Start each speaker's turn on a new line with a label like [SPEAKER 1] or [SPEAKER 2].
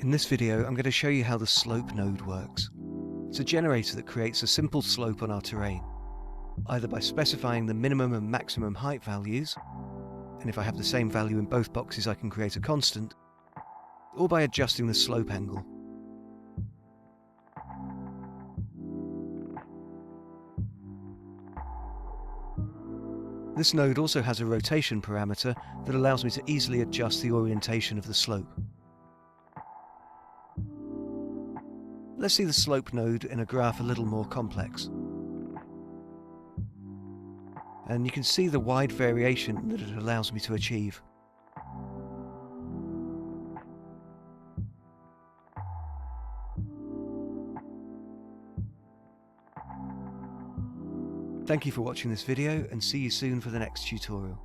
[SPEAKER 1] In this video, I'm going to show you how the slope node works. It's a generator that creates a simple slope on our terrain, either by specifying the minimum and maximum height values, and if I have the same value in both boxes I can create a constant, or by adjusting the slope angle. This node also has a rotation parameter that allows me to easily adjust the orientation of the slope. Let's see the slope node in a graph a little more complex. And you can see the wide variation that it allows me to achieve. Thank you for watching this video, and see you soon for the next tutorial.